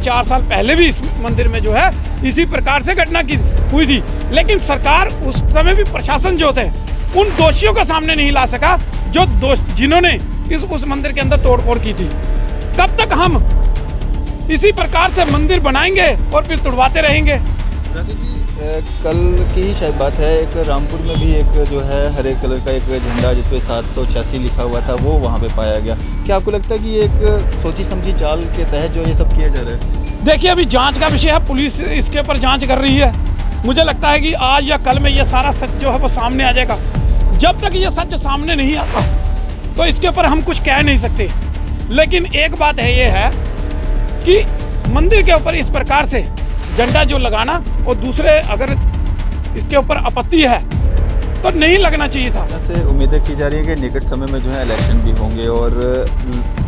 4 साल पहले भी इस मंदिर में जो है इसी प्रकार से घटना की हुई थी, लेकिन सरकार उस समय भी प्रशासन जो थे उन दोषियों को सामने नहीं ला सका जो जिन्होंने उस मंदिर के अंदर तोड़फोड़ की थी। कब तक हम इसी प्रकार से मंदिर बनाएंगे और फिर तुड़वाते रहेंगे? राकेश जी, कल की ही शायद बात है, एक रामपुर में भी एक जो है हरे कलर का एक झंडा जिसपे 786 लिखा हुआ था वो वहाँ पे पाया गया। क्या आपको लगता है कि ये एक सोची समझी चाल के तहत जो ये सब किया जा रहा है? देखिए, अभी जांच का विषय है, पुलिस इसके ऊपर जांच कर रही है। मुझे लगता है कि आज या कल में ये सारा सच जो है वो सामने आ जाएगा। जब तक ये सच सामने नहीं आता तो इसके ऊपर हम कुछ कह नहीं सकते। लेकिन एक बात है, ये है कि मंदिर के ऊपर इस प्रकार से झंडा जो लगाना और दूसरे अगर इसके ऊपर आपत्ति है तो नहीं लगना चाहिए था। ऐसे उम्मीदें की जा रही है कि निकट समय में जो है इलेक्शन भी होंगे और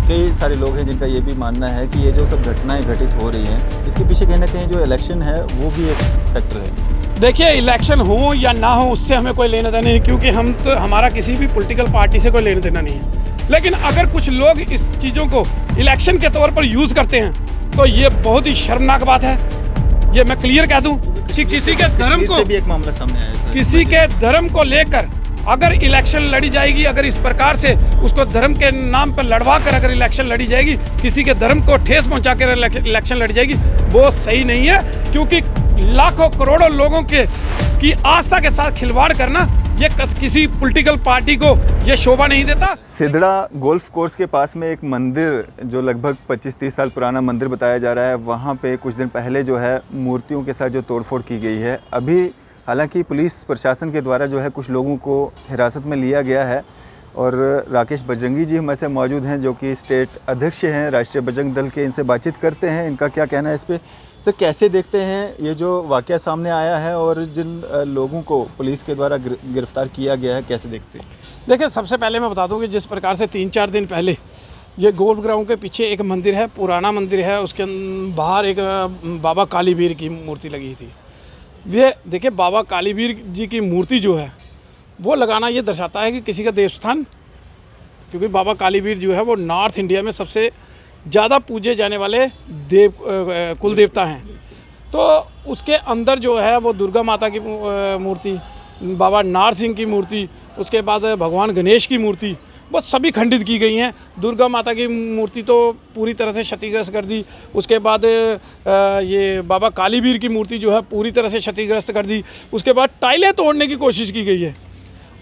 कई सारे लोग हैं जिनका ये भी मानना है कि ये जो सब घटनाएं घटित हो रही हैं इसके पीछे कहीं ना कहीं जो इलेक्शन है वो भी एक फैक्टर है। देखिए, इलेक्शन हो या ना हो उससे हमें कोई लेना देना नहीं, क्योंकि हम तो हमारा किसी भी पॉलिटिकल पार्टी से कोई लेना देना नहीं है। लेकिन अगर कुछ लोग इस चीज़ों को इलेक्शन के तौर पर यूज़ करते हैं तो ये बहुत ही शर्मनाक बात है। ये मैं क्लियर कह दूं कि किसी के धर्म को भी एक मामला सामने आया था, किसी के धर्म को लेकर अगर इलेक्शन लड़ी जाएगी, अगर इस प्रकार से उसको धर्म के नाम पर लड़वा कर अगर इलेक्शन लड़ी जाएगी, किसी के धर्म को ठेस पहुंचा कर इलेक्शन लड़ी जाएगी, वो सही नहीं है। क्योंकि लाखों करोड़ों लोगों की आस्था के साथ खिलवाड़ करना ये किसी पॉलिटिकल पार्टी को ये शोभा नहीं देता। सिदड़ा गोल्फ कोर्स के पास में एक मंदिर जो लगभग 25-30 साल पुराना मंदिर बताया जा रहा है, वहाँ पे कुछ दिन पहले जो है मूर्तियों के साथ जो तोड़फोड़ की गई है। अभी हालांकि पुलिस प्रशासन के द्वारा जो है कुछ लोगों को हिरासत में लिया गया है और राकेश बजरंगी जी हमारे साथ मौजूद हैं जो कि स्टेट अध्यक्ष हैं राष्ट्रीय बजरंग दल के। इनसे बातचीत करते हैं, इनका क्या कहना है इस पर। सर, कैसे देखते हैं ये जो वाक़या सामने आया है और जिन लोगों को पुलिस के द्वारा गिरफ्तार किया गया है, कैसे देखते हैं? देखिए, सबसे पहले मैं बता दूं कि जिस प्रकार से 3-4 दिन पहले ये गोल्फ ग्राउंड के पीछे एक मंदिर है, पुराना मंदिर है, उसके बाहर एक बाबा कालीवीर की मूर्ति लगी थी। वे देखिए, बाबा कालीवीर जी की मूर्ति जो है वो लगाना ये दर्शाता है कि किसी का देवस्थान, क्योंकि बाबा कालीवीर जो है वो नॉर्थ इंडिया में सबसे ज़्यादा पूजे जाने वाले कुल देवता हैं। तो उसके अंदर जो है वो दुर्गा माता की मूर्ति, बाबा नार सिंह की मूर्ति, उसके बाद भगवान गणेश की मूर्ति, वो सभी खंडित की गई हैं। दुर्गा माता की मूर्ति तो पूरी तरह से क्षतिग्रस्त कर दी। उसके बाद ये बाबा कालीवीर की मूर्ति जो है पूरी तरह से क्षतिग्रस्त कर दी। उसके बाद टाइलें तोड़ने की कोशिश की गई है।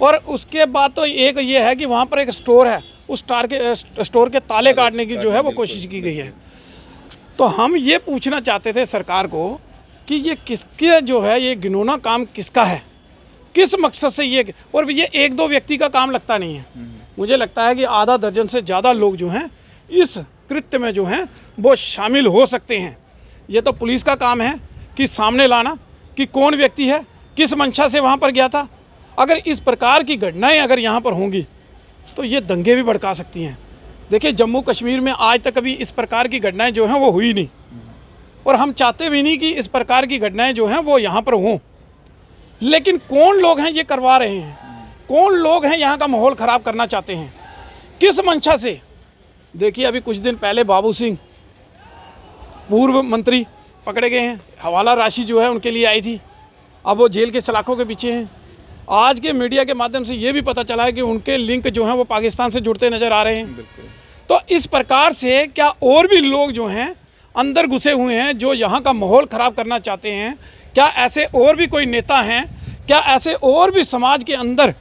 और उसके बाद तो एक ये है कि वहाँ पर एक स्टोर है, उस स्टोर के ताले काटने की जो है वो कोशिश की गई है। तो हम ये पूछना चाहते थे सरकार को कि ये किसके जो है ये घिनौना काम किसका है, किस मकसद से ये, और ये 1-2 व्यक्ति का काम लगता नहीं है। मुझे लगता है कि आधा दर्जन से ज़्यादा लोग जो हैं इस कृत्य में जो हैं वो शामिल हो सकते हैं। ये तो पुलिस का काम है कि सामने लाना कि कौन व्यक्ति है, किस मंशा से वहाँ पर गया था। अगर इस प्रकार की घटनाएं अगर यहाँ पर होंगी तो ये दंगे भी भड़का सकती हैं। देखिए, जम्मू कश्मीर में आज तक कभी इस प्रकार की घटनाएं जो हैं वो हुई नहीं, और हम चाहते भी नहीं कि इस प्रकार की घटनाएं जो हैं वो यहाँ पर हों। लेकिन कौन लोग हैं ये करवा रहे हैं, कौन लोग हैं यहाँ का माहौल ख़राब करना चाहते हैं, किस मंशा से? देखिए, अभी कुछ दिन पहले बाबू सिंह पूर्व मंत्री पकड़े गए हैं, हवाला राशि जो है उनके लिए आई थी, अब वो जेल के सलाखों के पीछे हैं। आज के मीडिया के माध्यम से ये भी पता चला है कि उनके लिंक जो हैं वो पाकिस्तान से जुड़ते नज़र आ रहे हैं। तो इस प्रकार से क्या और भी लोग जो हैं अंदर घुसे हुए हैं जो यहाँ का माहौल ख़राब करना चाहते हैं? क्या ऐसे और भी कोई नेता हैं? क्या ऐसे और भी समाज के अंदर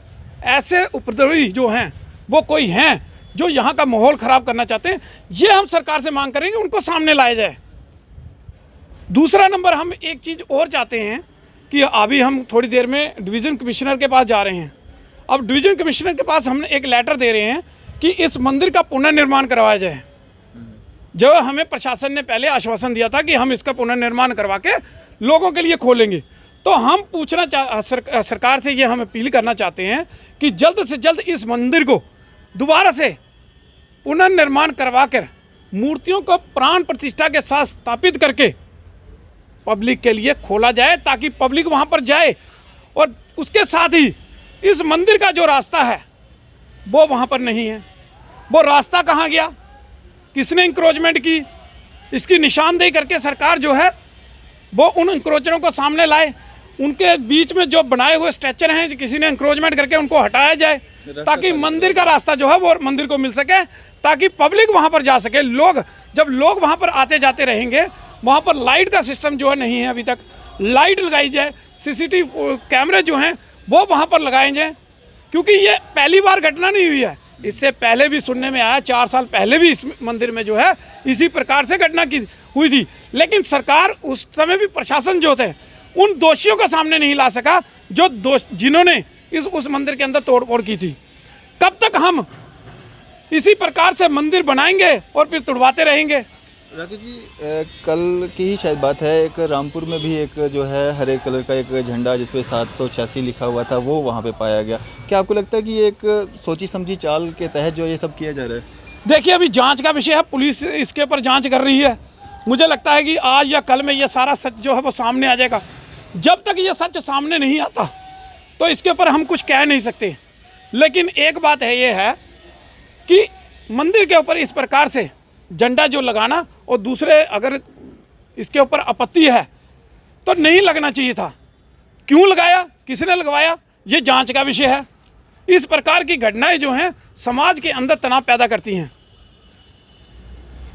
ऐसे उपद्रवी जो हैं वो कोई हैं जो यहाँ का माहौल ख़राब करना चाहते हैं? ये हम सरकार से मांग करेंगे, उनको सामने लाया जाए। दूसरा नंबर, हम एक चीज़ और चाहते हैं कि अभी हम थोड़ी देर में डिवीज़न कमिश्नर के पास जा रहे हैं। अब डिवीज़न कमिश्नर के पास हमने एक लेटर दे रहे हैं कि इस मंदिर का पुनर्निर्माण करवाया जाए। जो हमें प्रशासन ने पहले आश्वासन दिया था कि हम इसका पुनर्निर्माण करवा के लोगों के लिए खोलेंगे, तो हम सरकार से ये हम अपील करना चाहते हैं कि जल्द से जल्द इस मंदिर को दोबारा से पुनर्निर्माण करवा कर मूर्तियों को प्राण प्रतिष्ठा के साथ स्थापित करके पब्लिक के लिए खोला जाए, ताकि पब्लिक वहाँ पर जाए। और उसके साथ ही इस मंदिर का जो रास्ता है वो वहाँ पर नहीं है। वो रास्ता कहाँ गया, किसने इंक्रोचमेंट की, इसकी निशानदेही करके सरकार जो है वो उन इंक्रोचरों को सामने लाए, उनके बीच में जो बनाए हुए स्ट्रक्चर हैं किसी ने इंक्रोचमेंट करके उनको हटाया जाए, ताकि मंदिर का रास्ता जो है वो मंदिर को मिल सके, ताकि पब्लिक वहाँ पर जा सके। जब लोग वहाँ पर आते जाते रहेंगे, वहाँ पर लाइट का सिस्टम जो है नहीं है अभी तक, लाइट लगाई जाए, सीसीटीवी कैमरे जो हैं वो वहाँ पर लगाए जाएँ, क्योंकि ये पहली बार घटना नहीं हुई है। इससे पहले भी सुनने में आया 4 साल पहले भी इस मंदिर में जो है इसी प्रकार से घटना की हुई थी, लेकिन सरकार उस समय भी प्रशासन जो थे उन दोषियों को सामने नहीं ला सका जो जिन्होंने उस मंदिर के अंदर तोड़फोड़ की थी। कब तक हम इसी प्रकार से मंदिर बनाएंगे और फिर तुड़वाते रहेंगे? राकेश जी, कल की ही शायद बात है, एक रामपुर में भी एक जो है हरे कलर का एक झंडा जिस पे 786 लिखा हुआ था वो वहाँ पे पाया गया। क्या आपको लगता है कि ये एक सोची समझी चाल के तहत जो ये सब किया जा रहा है? देखिए, अभी जांच का विषय है, पुलिस इसके ऊपर जांच कर रही है। मुझे लगता है कि आज या कल में ये सारा सच जो है वो सामने आ जाएगा। जब तक ये सच सामने नहीं आता तो इसके ऊपर हम कुछ कह नहीं सकते। लेकिन एक बात है, ये है कि मंदिर के ऊपर इस प्रकार से झंडा जो लगाना, और दूसरे अगर इसके ऊपर आपत्ति है तो नहीं लगना चाहिए था। क्यों लगाया, किसने लगवाया, ये जांच का विषय है। इस प्रकार की घटनाएं जो हैं समाज के अंदर तनाव पैदा करती हैं,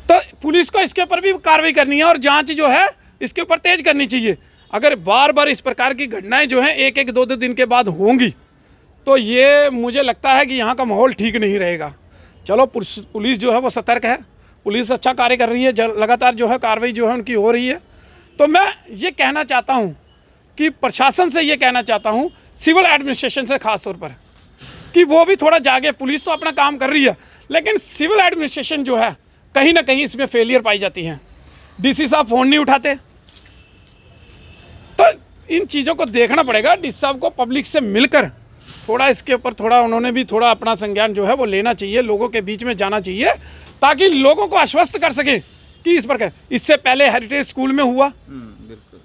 तो पुलिस को इसके ऊपर भी कार्रवाई करनी है और जांच जो है इसके ऊपर तेज करनी चाहिए। अगर बार बार इस प्रकार की घटनाएं जो हैं एक एक दो दो दिन के बाद होंगी तो ये मुझे लगता है कि यहाँ का माहौल ठीक नहीं रहेगा। चलो, पुलिस जो है वो सतर्क है, पुलिस अच्छा कार्य कर रही है, लगातार जो है कार्रवाई जो है उनकी हो रही है। तो मैं ये कहना चाहता हूँ कि प्रशासन से ये कहना चाहता हूँ, सिविल एडमिनिस्ट्रेशन से ख़ास तौर पर, कि वो भी थोड़ा जागे। पुलिस तो अपना काम कर रही है, लेकिन सिविल एडमिनिस्ट्रेशन जो है कहीं ना कहीं इसमें फेलियर पाई जाती है। डीसी साहब फ़ोन नहीं उठाते, तो इन चीज़ों को देखना पड़ेगा। डीसी साहब को पब्लिक से मिलकर थोड़ा इसके ऊपर थोड़ा उन्होंने भी थोड़ा अपना संज्ञान जो है वो लेना चाहिए, लोगों के बीच में जाना चाहिए, ताकि लोगों को आश्वस्त कर सके कि इस प्रकार। इससे पहले हेरिटेज स्कूल में हुआ, बिल्कुल,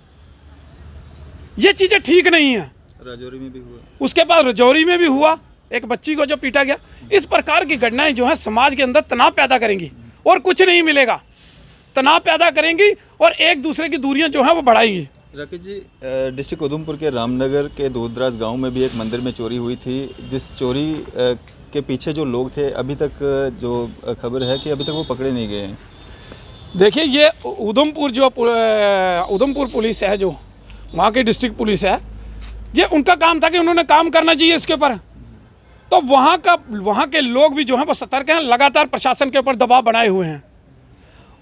ये चीज़ें ठीक नहीं है। राजौरी में भी हुआ, उसके बाद रजौरी में भी हुआ, एक बच्ची को जो पीटा गया। इस प्रकार की घटनाएं जो है समाज के अंदर तनाव पैदा करेंगी और कुछ नहीं मिलेगा, तनाव पैदा करेंगी और एक दूसरे की दूरियां जो है वो बढ़ाएंगी। राकेश जी, डिस्ट्रिक्ट उधमपुर के रामनगर के दूरदराज गांव में भी एक मंदिर में चोरी हुई थी, जिस चोरी के पीछे जो लोग थे अभी तक जो खबर है कि अभी तक वो पकड़े नहीं गए हैं। देखिए, ये उधमपुर पुलिस है, जो वहाँ की डिस्ट्रिक्ट पुलिस है, ये उनका काम था कि उन्होंने काम करना चाहिए इसके ऊपर। तो वहाँ के लोग भी जो हैं वो सतर्क हैं, लगातार प्रशासन के ऊपर दबाव बनाए हुए हैं,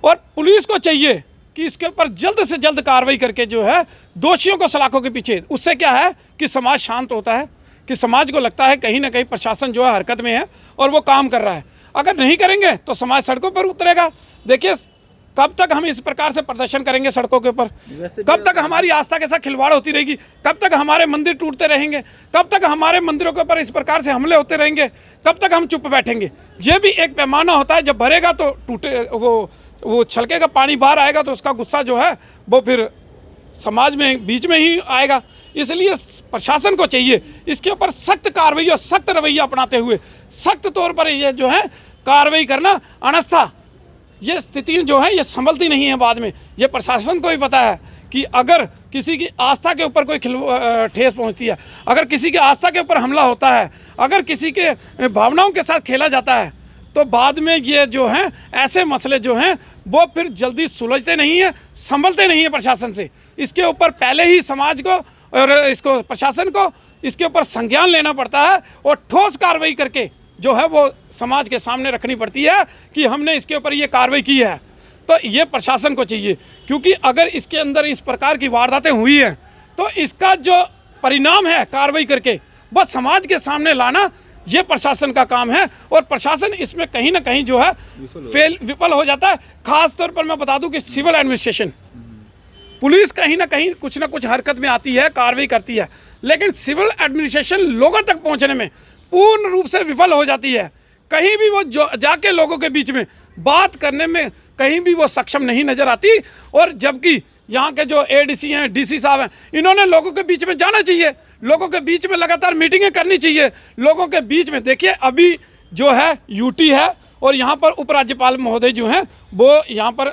और पुलिस को चाहिए कि इसके ऊपर जल्द से जल्द कार्रवाई करके जो है दोषियों को सलाखों के पीछे। उससे क्या है कि समाज शांत होता है, कि समाज को लगता है कहीं ना कहीं प्रशासन जो है हरकत में है और वो काम कर रहा है। अगर नहीं करेंगे तो समाज सड़कों पर उतरेगा। देखिए, कब तक हम इस प्रकार से प्रदर्शन करेंगे सड़कों के ऊपर? कब तक हमारी आस्था के साथ खिलवाड़ होती रहेगी? कब तक हमारे मंदिर टूटते रहेंगे? कब तक हमारे मंदिरों के ऊपर इस प्रकार से हमले होते रहेंगे? कब तक हम चुप बैठेंगे? ये भी एक पैमाना होता है, जब भरेगा तो टूटे, वो छलके का पानी बाहर आएगा तो उसका गुस्सा जो है वो फिर समाज में बीच में ही आएगा। इसलिए प्रशासन को चाहिए इसके ऊपर सख्त कार्रवाई और सख्त रवैया अपनाते हुए सख्त तौर पर ये जो है कार्रवाई करना। अनस्था ये स्थिति जो है ये संभलती नहीं है बाद में। ये प्रशासन को भी पता है कि अगर किसी की आस्था के ऊपर कोई ठेस पहुंचती है, अगर किसी की आस्था के ऊपर हमला होता है, अगर किसी के भावनाओं के साथ खेला जाता है, तो बाद में ये जो हैं ऐसे मसले जो हैं वो फिर जल्दी सुलझते नहीं हैं, संभलते नहीं हैं प्रशासन से। इसके ऊपर पहले ही समाज को और इसको प्रशासन को इसके ऊपर संज्ञान लेना पड़ता है और ठोस कार्रवाई करके जो है वो समाज के सामने रखनी पड़ती है कि हमने इसके ऊपर ये कार्रवाई की है। तो ये प्रशासन को चाहिए, क्योंकि अगर इसके अंदर इस प्रकार की वारदातें हुई हैं तो इसका जो परिणाम है कार्रवाई करके वो समाज के सामने लाना, ये प्रशासन का काम है। और प्रशासन इसमें कहीं ना कहीं जो है विफल हो जाता है। खास तौर पर मैं बता दूं कि सिविल एडमिनिस्ट्रेशन, पुलिस कहीं ना कहीं कुछ ना कुछ हरकत में आती है, कार्रवाई करती है, लेकिन सिविल एडमिनिस्ट्रेशन लोगों तक पहुंचने में पूर्ण रूप से विफल हो जाती है। कहीं भी वो जाके लोगों के बीच में बात करने में कहीं भी वो सक्षम नहीं नजर आती। और जबकि यहाँ के जो एडीसी हैं, डीसी साहब हैं, इन्होंने लोगों के बीच में जाना चाहिए, लोगों के बीच में लगातार मीटिंगें करनी चाहिए, लोगों के बीच में। देखिए, अभी जो है यूटी है और यहाँ पर उपराज्यपाल महोदय जो हैं वो यहाँ पर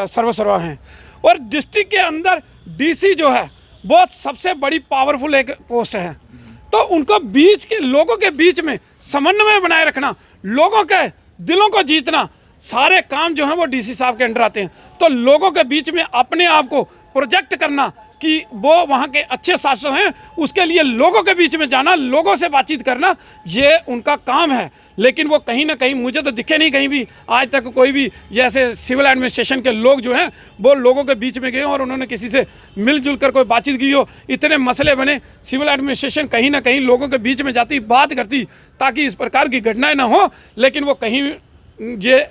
सर्वसर्वा हैं। और डिस्ट्रिक्ट के अंदर डीसी जो है वो सबसे बड़ी पावरफुल एक पोस्ट है। तो उनको बीच के लोगों के बीच में समन्वय बनाए रखना, लोगों के दिलों को जीतना, सारे काम जो हैं वो डीसी साहब के अंडर आते हैं। तो लोगों के बीच में अपने आप को प्रोजेक्ट करना कि वो वहाँ के अच्छे शासक हैं, उसके लिए लोगों के बीच में जाना, लोगों से बातचीत करना, ये उनका काम है। लेकिन वो कहीं ना कहीं मुझे तो दिखे नहीं कहीं भी आज तक कोई भी जैसे सिविल एडमिनिस्ट्रेशन के लोग जो हैं वो लोगों के बीच में गए और उन्होंने किसी से मिलजुल कर कोई बातचीत की हो। इतने मसले बने, सिविल एडमिनिस्ट्रेशन कहीं ना कहीं लोगों के बीच में जाती, बात करती ताकि इस प्रकार की घटनाएं ना हो, लेकिन वो कहीं ये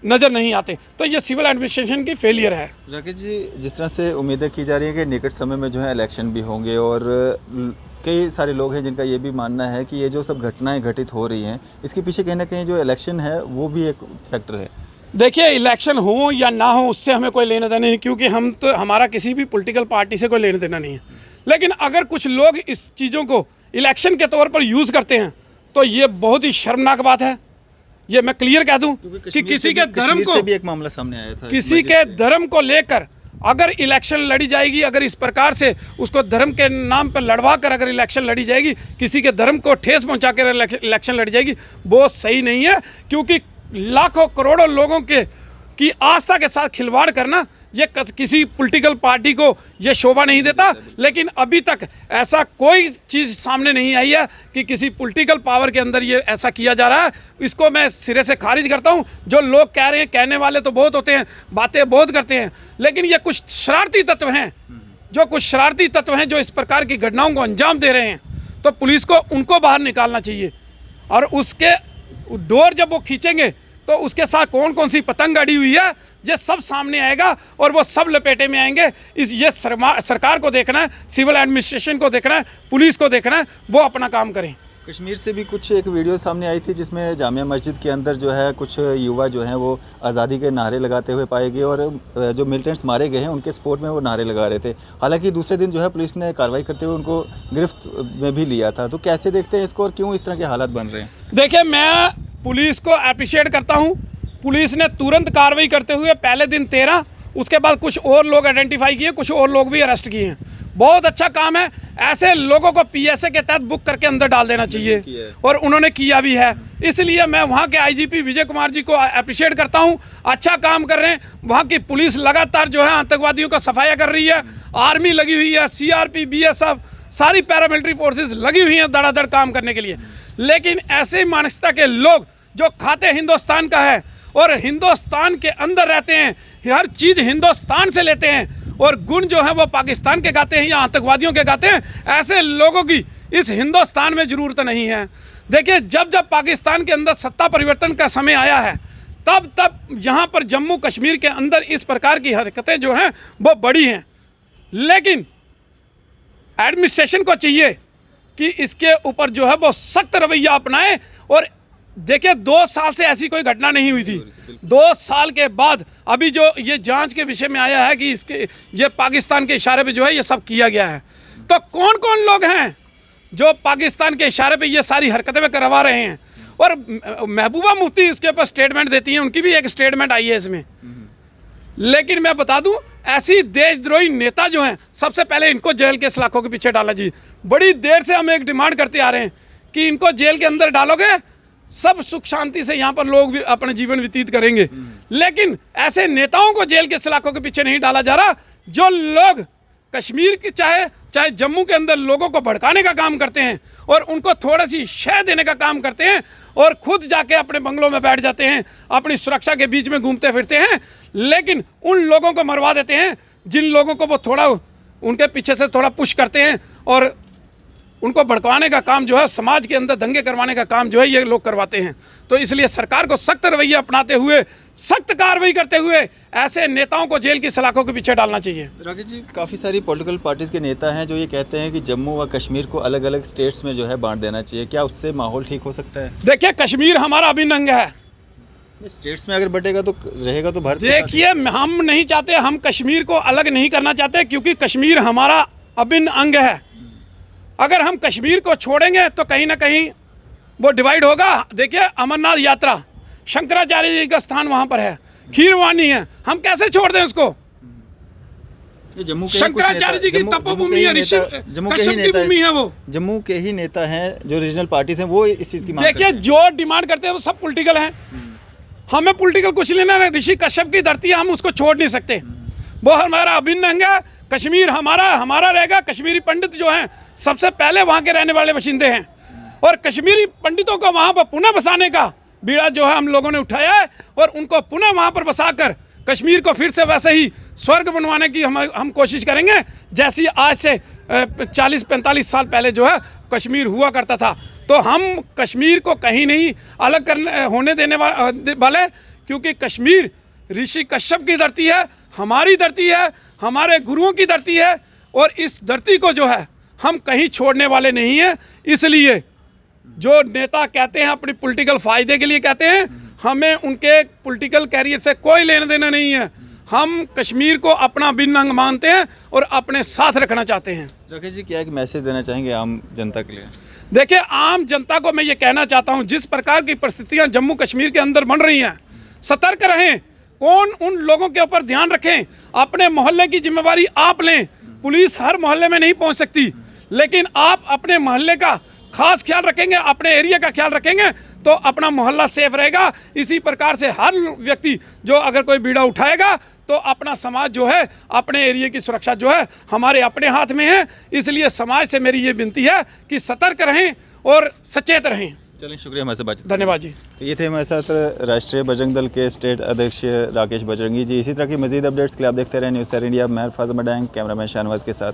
नज़र नहीं आते। तो ये सिविल एडमिनिस्ट्रेशन की फेलियर है। राकेश जी, जिस तरह से उम्मीदें की जा रही है कि निकट समय में जो है इलेक्शन भी होंगे और कई सारे लोग हैं जिनका ये भी मानना है कि ये जो सब घटनाएं घटित हो रही हैं इसके पीछे कहीं ना कहीं जो इलेक्शन है वो भी एक फैक्टर है। देखिए, इलेक्शन हो या ना हो उससे हमें कोई लेना देना नहीं, क्योंकि हम तो हमारा किसी भी पॉलिटिकल पार्टी से कोई लेना देना नहीं है। लेकिन अगर कुछ लोग इस चीज़ों को इलेक्शन के तौर पर यूज़ करते हैं तो ये बहुत ही शर्मनाक बात है। ये मैं क्लियर कह दूं कि किसी के धर्म को भी एक मामला सामने आया था, किसी के धर्म को लेकर अगर इलेक्शन लड़ी जाएगी, अगर इस प्रकार से उसको धर्म के नाम पर लड़वा कर अगर इलेक्शन लड़ी जाएगी, किसी के धर्म को ठेस पहुंचा कर इलेक्शन लड़ी जाएगी, वो सही नहीं है। क्योंकि लाखों करोड़ों लोगों की आस्था के साथ खिलवाड़ करना ये किसी पॉलिटिकल पार्टी को ये शोभा नहीं देता। लेकिन अभी तक ऐसा कोई चीज़ सामने नहीं आई है कि किसी पॉलिटिकल पावर के अंदर ये ऐसा किया जा रहा है। इसको मैं सिरे से खारिज करता हूँ। जो लोग कह रहे हैं, कहने वाले तो बहुत होते हैं, बातें बहुत करते हैं, लेकिन ये कुछ शरारती तत्व हैं, जो इस प्रकार की घटनाओं को अंजाम दे रहे हैं। तो पुलिस को उनको बाहर निकालना चाहिए और उसके डोर जब वो खींचेंगे तो उसके साथ कौन कौन सी पतंग अड़ी हुई है ये सब सामने आएगा और वो सब लपेटे में आएंगे। ये सरकार को देखना है, सिविल एडमिनिस्ट्रेशन को देखना है, पुलिस को देखना है, वो अपना काम करें। कश्मीर से भी कुछ एक वीडियो सामने आई थी जिसमें जामिया मस्जिद के अंदर जो है कुछ युवा जो हैं वो आज़ादी के नारे लगाते हुए पाए गए और जो मिलिटेंट्स मारे गए हैं उनके सपोर्ट में वो नारे लगा रहे थे। हालांकि दूसरे दिन जो है पुलिस ने कार्रवाई करते हुए उनको गिरफ्त में भी लिया था। तो कैसे देखते हैं इसको और क्यों इस तरह के हालात बन रहे हैं? देखिए, मैं पुलिस को अप्रिशिएट करता हूँ। पुलिस ने तुरंत कार्रवाई करते हुए पहले दिन 13, उसके बाद कुछ और लोग आइडेंटिफाई किए, कुछ और लोग भी अरेस्ट किए हैं। बहुत अच्छा काम है। ऐसे लोगों को पीएसए के तहत बुक करके अंदर डाल देना चाहिए और उन्होंने किया भी है। इसलिए मैं वहाँ के आईजीपी विजय कुमार जी को अप्रिशिएट करता हूँ। अच्छा काम कर रहे हैं। वहाँ की पुलिस लगातार जो है आतंकवादियों का सफाया कर रही है। आर्मी लगी हुई है, सीआरपी, बीएसएफ, सारी पैरामिलिट्री फोर्सेस लगी हुई हैं धड़ाधड़ काम करने के लिए। लेकिन ऐसे मानसिकता के लोग जो खाते हिंदुस्तान का है और हिंदुस्तान के अंदर रहते हैं, हर चीज़ हिंदुस्तान से लेते हैं और गुण जो है वो पाकिस्तान के गाते हैं या आतंकवादियों के गाते हैं, ऐसे लोगों की इस हिंदुस्तान में ज़रूरत नहीं है। देखिए, जब पाकिस्तान के अंदर सत्ता परिवर्तन का समय आया है तब यहाँ पर जम्मू कश्मीर के अंदर इस प्रकार की हरकतें जो हैं वो बड़ी हैं। लेकिन एडमिनिस्ट्रेशन को चाहिए कि इसके ऊपर जो है वो सख्त रवैया अपनाए। और देखिए, 2 साल से ऐसी कोई घटना नहीं हुई थी। 2 साल के बाद अभी जो ये जांच के विषय में आया है कि ये पाकिस्तान के इशारे पे जो है ये सब किया गया है। तो कौन कौन लोग हैं जो पाकिस्तान के इशारे पे ये सारी हरकतें करवा रहे हैं? और महबूबा मुफ्ती इसके ऊपर स्टेटमेंट देती हैं, उनकी भी एक स्टेटमेंट आई है इसमें। लेकिन मैं बता दूं, ऐसी देशद्रोही नेता जो हैं, सबसे पहले इनको जेल के सलाखों के पीछे डाला जी। बड़ी देर से हम एक डिमांड करते आ रहे हैं कि इनको जेल के अंदर डालोगे, सब सुख शांति से यहाँ पर लोग अपने जीवन व्यतीत करेंगे। लेकिन ऐसे नेताओं को जेल के सलाखों के पीछे नहीं डाला जा रहा जो लोग कश्मीर की चाहे जम्मू के अंदर लोगों को भड़काने का काम करते हैं और उनको थोड़ी सी शय देने का काम करते हैं और खुद जाके अपने बंगलों में बैठ जाते हैं, अपनी सुरक्षा के बीच में घूमते फिरते हैं। लेकिन उन लोगों को मरवा देते हैं जिन लोगों को वो थोड़ा उनके पीछे से थोड़ा पुश करते हैं और उनको भड़काने का काम जो है, समाज के अंदर दंगे करवाने का काम जो है ये लोग करवाते हैं। तो इसलिए सरकार को सख्त रवैया अपनाते हुए, सख्त कार्रवाई करते हुए ऐसे नेताओं को जेल की सलाखों के पीछे डालना चाहिए। राकेश जी, काफ़ी सारी पॉलिटिकल पार्टीज़ के नेता हैं जो ये कहते हैं कि जम्मू व कश्मीर को अलग अलग स्टेट्स में जो है बांट देना चाहिए। क्या उससे माहौल ठीक हो सकता है? देखिए, कश्मीर हमारा अभिन्न अंग है। स्टेट्स में अगर बटेगा तो रहेगा तो भारत। देखिए, हम नहीं चाहते, हम कश्मीर को अलग नहीं करना चाहते क्योंकि कश्मीर हमारा अभिन्न अंग है। अगर हम कश्मीर को छोड़ेंगे तो कहीं ना कहीं वो डिवाइड होगा। देखिए, अमरनाथ यात्रा शंकराचार्य जी का स्थान वहाँ पर है, खीरवानी है, हम कैसे छोड़ दें उसको? ये जम्मू के शंकराचार्य जी की तपोभूमि है, ऋषि कश्यप की भूमि है वो। जम्मू के ही नेता हैं जो रीजनल पार्टीज हैं, वो इस चीज़ की मांग देखिए, जो डिमांड करते हैं वो सब पॉलिटिकल हैं। हमें पॉलिटिकल कुछ लेना नहीं। ऋषि कश्यप की धरती है, हम उसको छोड़ नहीं सकते। वो हमारा अभिन्न अंग है। कश्मीर हमारा रहेगा। कश्मीरी पंडित जो हैं सबसे पहले वहाँ के रहने वाले बाशिंदे हैं, और कश्मीरी पंडितों को वहाँ पर पुनः बसाने का बीड़ा जो है हम लोगों ने उठाया है, और उनको पुनः वहाँ पर बसाकर कश्मीर को फिर से वैसे ही स्वर्ग बनवाने की हम कोशिश करेंगे, जैसी आज से 40-45 साल पहले जो है कश्मीर हुआ करता था। तो हम कश्मीर को कहीं नहीं अलग होने देने वाले, क्योंकि कश्मीर ऋषि कश्यप की धरती है, हमारी धरती है, हमारे गुरुओं की धरती है, और इस धरती को जो है हम कहीं छोड़ने वाले नहीं हैं। इसलिए जो नेता कहते हैं अपनी पॉलिटिकल फ़ायदे के लिए कहते हैं, हमें उनके पॉलिटिकल कैरियर से कोई लेना देना नहीं है। हम कश्मीर को अपना भिन्न अंग मानते हैं और अपने साथ रखना चाहते हैं। राकेश जी, क्या एक मैसेज देना चाहेंगे आम जनता के लिए? देखिए, आम जनता को मैं ये कहना चाहता हूँ, जिस प्रकार की परिस्थितियाँ जम्मू कश्मीर के अंदर बन रही हैं, सतर्क रहें। कौन उन लोगों के ऊपर ध्यान रखें। अपने मोहल्ले की जिम्मेवारी आप लें। पुलिस हर मोहल्ले में नहीं पहुँच सकती, लेकिन आप अपने मोहल्ले का खास ख्याल रखेंगे, अपने एरिया का ख्याल रखेंगे, तो अपना मोहल्ला सेफ रहेगा। इसी प्रकार से हर व्यक्ति जो अगर कोई बीड़ा उठाएगा, तो अपना समाज जो है, अपने एरिया की सुरक्षा जो है हमारे अपने हाथ में है। इसलिए समाज से मेरी ये विनती है कि सतर्क रहें और सचेत रहें। चलिए, शुक्रिया हमारे से बातचीत। धन्यवाद जी। तो ये थे हमारे साथ राष्ट्रीय बजरंग दल के स्टेट अध्यक्ष राकेश बजरंगी जी। इसी तरह की मजीद अपडेट्स के लिए आप देखते रहें न्यूज़ 7 इंडिया। मैं फैज़ल मडैंग, कैमरामैन शाहनवाज के साथ।